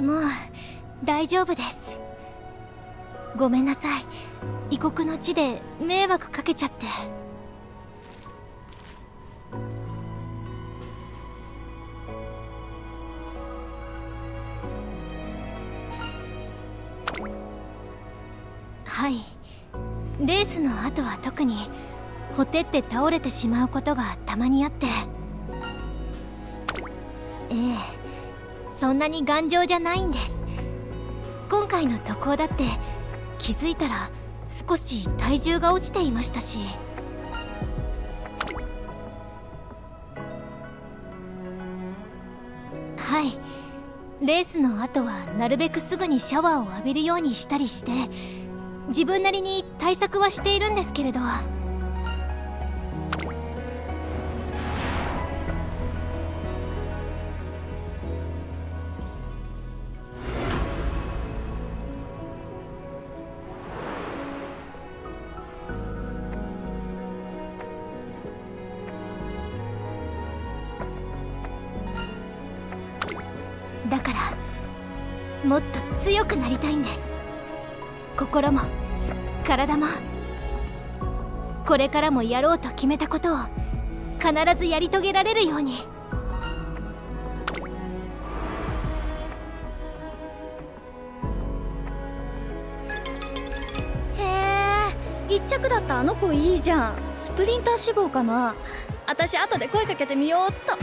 もう大丈夫です。ごめんなさい、異国の地で迷惑かけちゃって。はい、レースの後は特にほてって倒れてしまうことがたまにあって。ええ、そんなに頑丈じゃないんです。今回の渡航だって気づいたら少し体重が落ちていましたし。はい、レースの後はなるべくすぐにシャワーを浴びるようにしたりして、自分なりに対策はしているんですけれど。だからもっと強くなりたいんです。心も体も。これからもやろうと決めたことを必ずやり遂げられるように。へえ、一着だったあの子いいじゃん。スプリンター志望かな。私後で声かけてみようっと。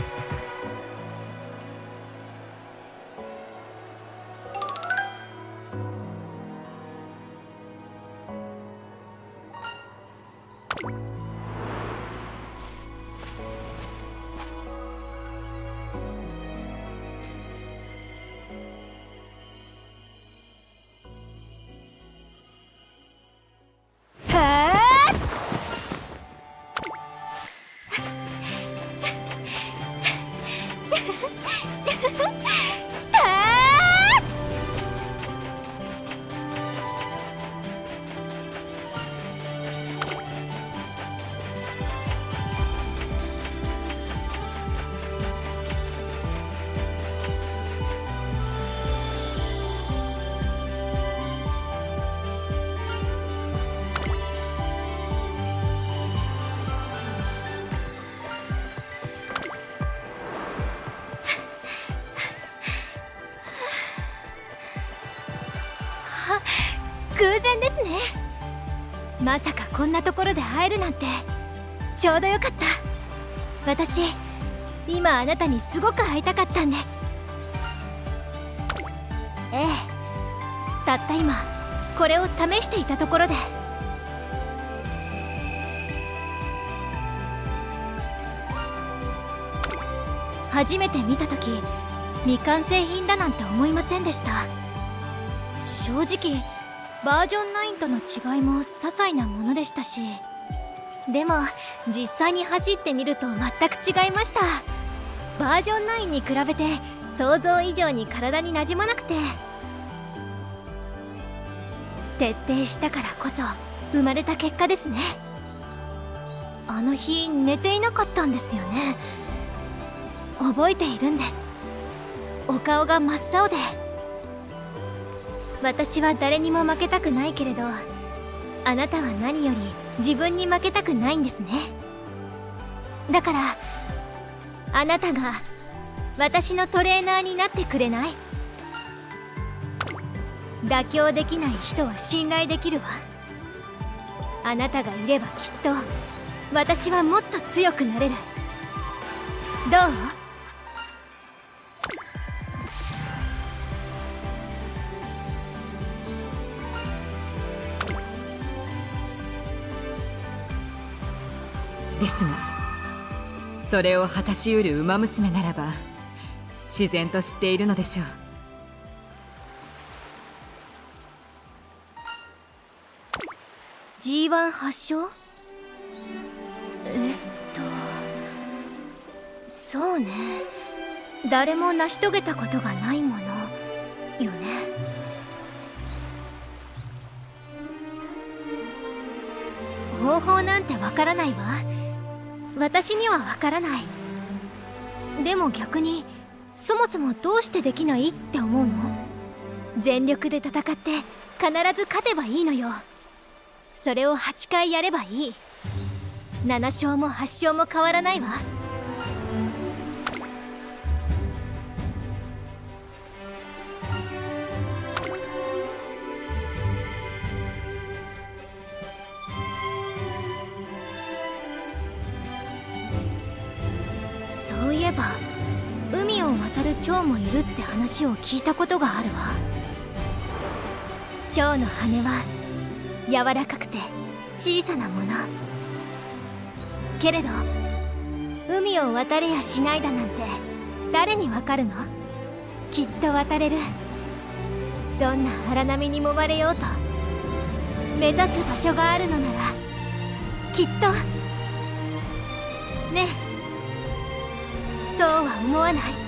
偶然ですね。まさかこんなところで会えるなんてちょうどよかった。私今あなたにすごく会いたかったんです。ええ、たった今これを試していたところで。初めて見た時未完成品だなんて思いませんでした。正直バージョン9との違いも些細なものでしたし、でも実際に走ってみると全く違いました。バージョン9に比べて想像以上に体になじまなくて、徹底したからこそ生まれた結果ですね。あの日寝ていなかったんですよね。覚えているんです。お顔が真っ青で。私は誰にも負けたくないけれど、あなたは何より自分に負けたくないんですね。だからあなたが私のトレーナーになってくれない？妥協できない人は信頼できるわ。あなたがいればきっと私はもっと強くなれる。どう？ですが、それを果たしうる馬娘ならば自然と知っているのでしょう。G1 発祥？そうね、誰も成し遂げたことがないものよね。方法なんてわからないわ。私にはわからない。でも逆にそもそもどうしてできないって思うの？全力で戦って必ず勝てばいいのよ。それを8回やればいい。7勝も8勝も変わらないわ。そういえば海を渡る蝶もいるって話を聞いたことがあるわ。蝶の羽は柔らかくて小さなもの。けれど海を渡れやしないだなんて誰にわかるの？きっと渡れる。どんな荒波に揉まれようと目指す場所があるのならきっと。ねえ、そうは思わない？